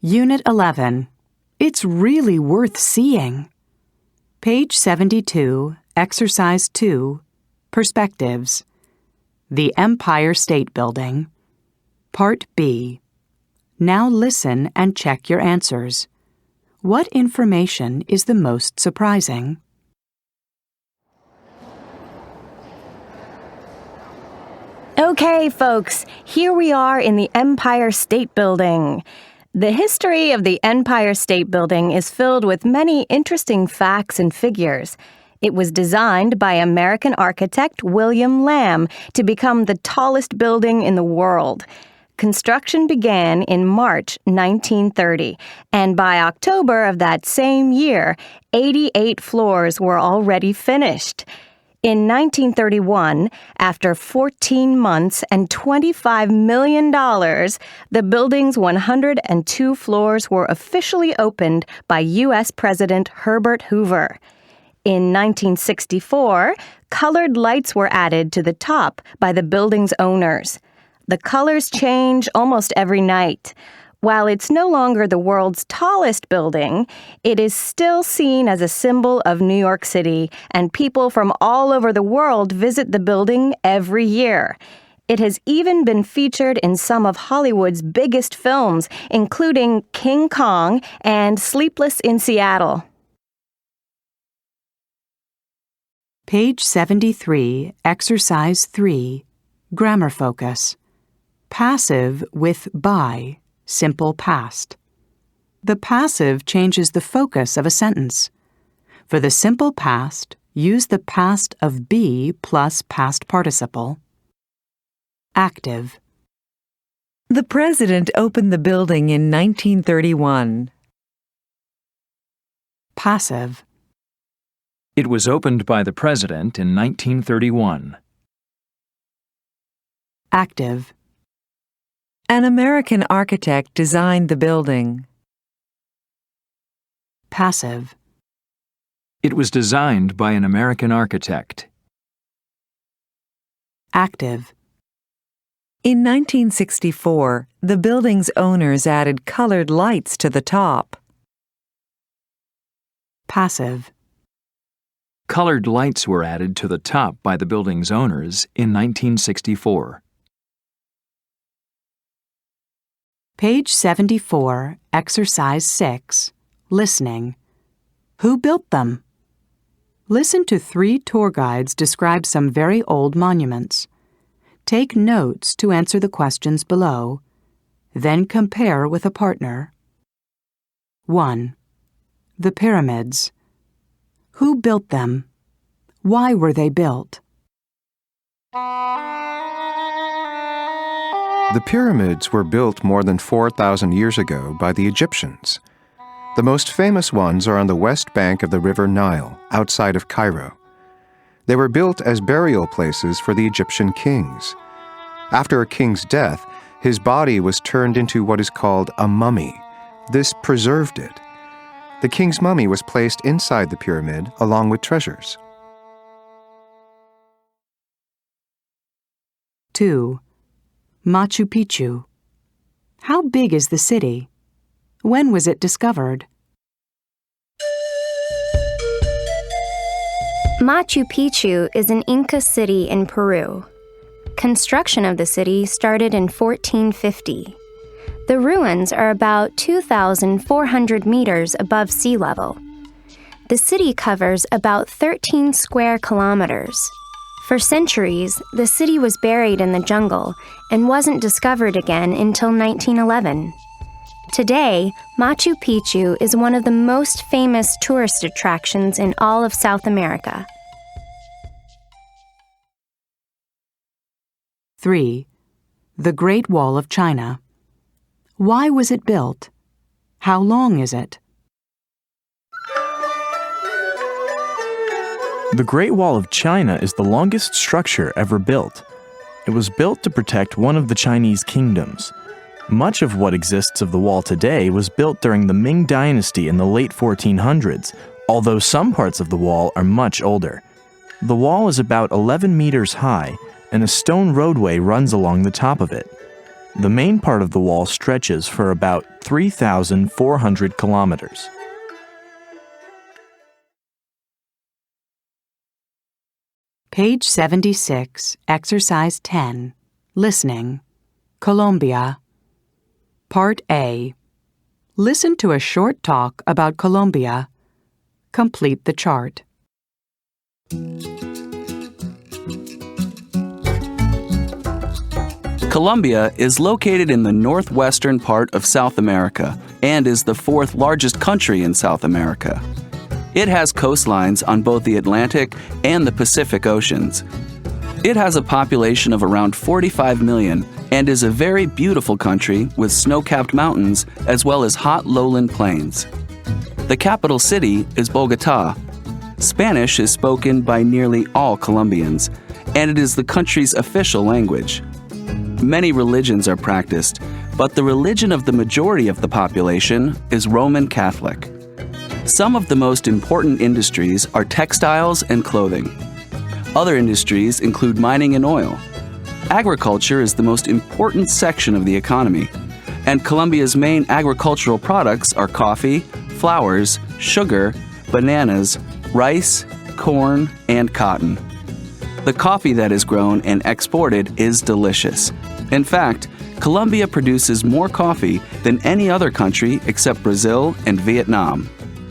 Unit 11. It's really worth seeing. Page 72, Exercise 2, Perspectives. The Empire State Building. Part B. Now listen and check your answers. What information is the most surprising? Okay, folks, here we are in the Empire State Building. The history of the Empire State Building is filled with many interesting facts and figures. It was designed by American architect William Lamb to become the tallest building in the world. Construction began in March 1930, and by October of that same year, 88 floors were already finished. In 1931, after 14 months and $25 million, the building's 102 floors were officially opened by U.S. President Herbert Hoover. In 1964, colored lights were added to the top by the building's owners. The colors change almost every night. While it's no longer the world's tallest building, it is still seen as a symbol of New York City, and people from all over the world visit the building every year. It has even been featured in some of Hollywood's biggest films, including King Kong and Sleepless in Seattle. Page 73, Exercise 3, Grammar Focus. Passive with by, simple past. The passive changes the focus of a sentence. For the simple past, use the past of be plus past participle. Active. The president opened the building in 1931. Passive. It was opened by the president in 1931. Active. An American architect designed the building. Passive. It was designed by an American architect. Active. In 1964, the building's owners added colored lights to the top. Passive. Colored lights were added to the top by the building's owners in 1964. Page 74, Exercise 6, Listening. Who built them? Listen to 3 tour guides describe some very old monuments. Take notes to answer the questions below. Then compare with a partner. 1. The pyramids. Who built them? Why were they built? The pyramids were built more than 4,000 years ago by the Egyptians. The most famous ones are on the west bank of the River Nile, outside of Cairo. They were built as burial places for the Egyptian kings. After a king's death, his body was turned into what is called a mummy. This preserved it. The king's mummy was placed inside the pyramid along with treasures. 2. Machu Picchu. How big is the city? When was it discovered? Machu Picchu is an Inca city in Peru. Construction of the city started in 1450. The ruins are about 2,400 meters above sea level. The city covers about 13 square kilometers. For centuries, the city was buried in the jungle and wasn't discovered again until 1911. Today, Machu Picchu is one of the most famous tourist attractions in all of South America. 3. The Great Wall of China. Why was it built? How long is it? The Great Wall of China is the longest structure ever built. It was built to protect one of the Chinese kingdoms. Much of what exists of the wall today was built during the Ming Dynasty in the late 1400s, although some parts of the wall are much older. The wall is about 11 meters high, and a stone roadway runs along the top of it. The main part of the wall stretches for about 3,400 kilometers. Page 76, Exercise 10, Listening, Colombia. Part A. Listen to a short talk about Colombia. Complete the chart. Colombia is located in the northwestern part of South America and is the fourth largest country in South America. It has coastlines on both the Atlantic and the Pacific Oceans. It has a population of around 45 million and is a very beautiful country with snow-capped mountains as well as hot lowland plains. The capital city is Bogotá. Spanish is spoken by nearly all Colombians, and it is the country's official language. Many religions are practiced, but the religion of the majority of the population is Roman Catholic. Some of the most important industries are textiles and clothing. Other industries include mining and oil. Agriculture is the most important section of the economy, and Colombia's main agricultural products are coffee, flowers, sugar, bananas, rice, corn, and cotton. The coffee that is grown and exported is delicious. In fact, Colombia produces more coffee than any other country except Brazil and Vietnam.